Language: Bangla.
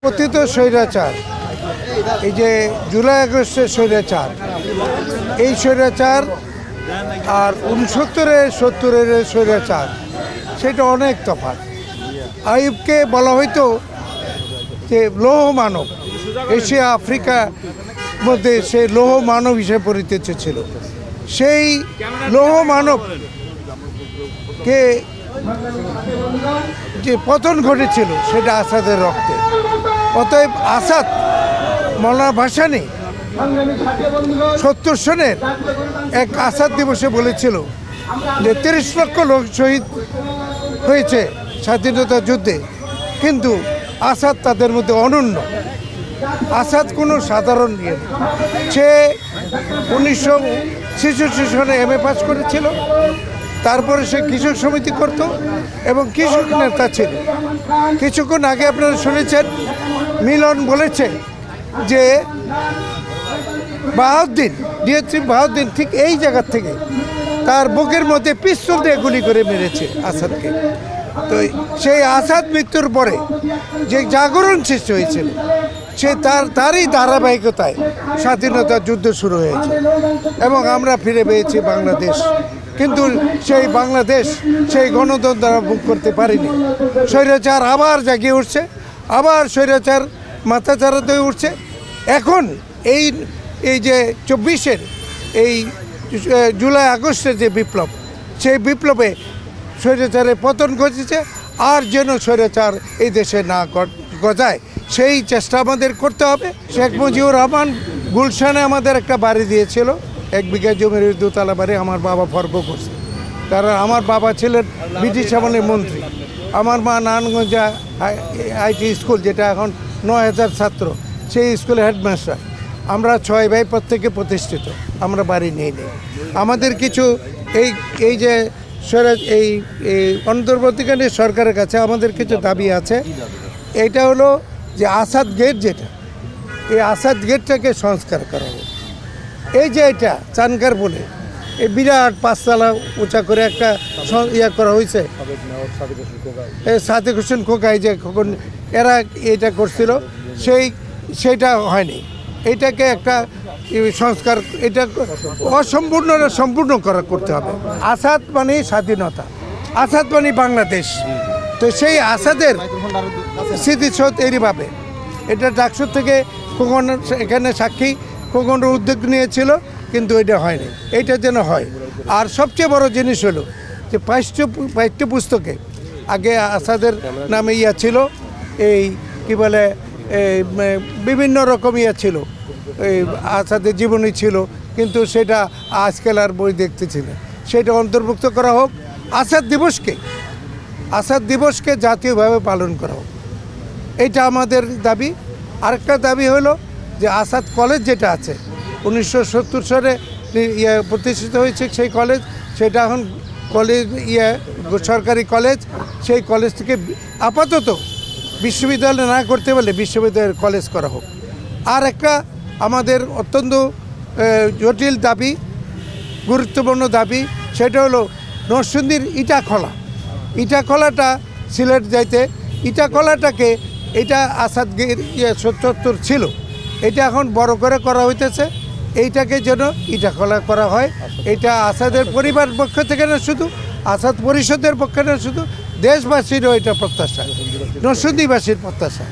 কথিত স্বৈরাচার, এই যে জুলাই আগস্টের স্বৈরাচার, এই স্বৈরাচার আর 69-70-এর স্বৈরাচার, সেটা অনেক তফাৎ। আইয়ুবকে বলা হয়তো যে লৌহ মানব, এশিয়া আফ্রিকা মধ্যে সে লৌহ মানব হিসেবে পরিচিত ছিল। সেই লৌহ মানবকে যে পতন ঘটেছিল সেটা আসাদের রক্তে। অতএব আসাদ মওলানা ভাসানী 70 সনের এক আসাদ দিবসে বলেছিল যে 30 লক্ষ লোক শহীদ হয়েছে স্বাধীনতা যুদ্ধে, কিন্তু আসাদ তাদের মধ্যে অনন্য। আসাদ কোনো সাধারণ ইয়ে না। সে 1966 সনে MA পাস করেছিল, তারপরে সে কৃষক সমিতি করত এবং কৃষক নেতা ছিল। কিছুক্ষণ আগে আপনারা শুনেছেন মিলন বলেছে যে বাহাউদ্দিন ঠিক এই জায়গার থেকে তার বুকের মধ্যে পিস্তল দিয়ে গুলি করে মেরেছে আসাদকে। তো সেই আসাদ মৃত্যুর পরে যে জাগরণ সৃষ্টি হয়েছিল, সে তারই ধারাবাহিকতায় স্বাধীনতা যুদ্ধ শুরু হয়েছে এবং আমরা ফিরে পেয়েছি বাংলাদেশ। কিন্তু সেই বাংলাদেশ সেই গণতন্ত্র ভোগ করতে পারেনি। স্বৈরাচার আবার জাগিয়ে উঠছে, আবার স্বৈরাচার মাথা চাড়াতে উঠছে। এখন এই যে 24-এর এই জুলাই আগস্টের যে বিপ্লব, সেই বিপ্লবে স্বৈরাচারের পতন ঘটেছে। আর যেন স্বৈরাচার এই দেশে না গজায় সেই চেষ্টা আমাদের করতে হবে। শেখ মুজিবুর রহমান গুলশানে আমাদের একটা বাড়ি দিয়েছিল, 1 বিঘা জমির 2 তলা বাড়ি। আমার বাবা ফর্গ করছে, কারণ আমার বাবা ছিলেন ব্রিটিশ আমলের মন্ত্রী। আমার মা নারায়ণগঞ্জে IT স্কুল, যেটা এখন 9000 ছাত্র, সেই স্কুলে হেডমাস্টার। আমরা 6 ভাই প্রত্যেকে প্রতিষ্ঠিত, আমরা বাড়ি নিয়ে নিই। আমাদের কিছু এই যে এই অন্তর্বর্তীকালীন সরকারের কাছে আমাদের কিছু দাবি আছে। এইটা হলো যে আসাদ গেট, যেটা এই আসাদ গেটটাকে সংস্কার করা হবে। এই যে এটা চানকার বলে এই বিরাট 5 তলা উঁচা করে একটা ইয়া করা হয়েছে, সাদেক হোসেন খোকাই যে এরা এটা করছিল, সেইটা হয়নি। এইটাকে একটা সংস্কার, এটা সম্পূর্ণ করতে হবে। আসাদ মানে স্বাধীনতা, আসাদ মানে বাংলাদেশ। তো সেই আসাদের স্মৃতিসৌধ এইভাবে, এটা ডাকসুর থেকে খোকন এখানে সাক্ষী, খোকনের উদ্যোগ নিয়েছিল, কিন্তু এটা হয়নি। এইটা যেন হয়। আর সবচেয়ে বড় জিনিস হলো যে পাঠ্যপুস্তকে আগে আসাদের নামে ইয়া ছিল, এই কি বলে বিভিন্ন রকম ইয়া ছিল, এই আসাদের জীবনী ছিল, কিন্তু সেটা আজকাল আর বই দেখতেছি না। সেটা অন্তর্ভুক্ত করা হোক। আসাদ দিবসকে জাতীয়ভাবে পালন করা হোক, এইটা আমাদের দাবি। আরেকটা দাবি হলো যে আসাদ কলেজ যেটা আছে 1970 সালে প্রতিষ্ঠিত হয়েছে, সেই কলেজ, সেটা এখন সরকারি কলেজ। সেই কলেজ থেকে আপাতত বিশ্ববিদ্যালয় না করতে পারলে বিশ্ববিদ্যালয়ের কলেজ করা হোক। আর একটা আমাদের অত্যন্ত জটিল দাবি, গুরুত্বপূর্ণ দাবি, সেটা হলো নরসিংদীর ইটাখলাটা সিলেট যাইতে, ইটাখলাটাকে, এটা আসাদ ৭০ ছিল, এটা এখন বড় করে করা হইতেছে। এইটাকে যেন ইটাখলা করা হয়। এটা আসাদের পরিবার পক্ষ থেকে না শুধু, আসাদ পরিষদের পক্ষে না শুধু, দেশবাসীরও এটা প্রত্যাশা, নরসিংদীবাসীর প্রত্যাশা।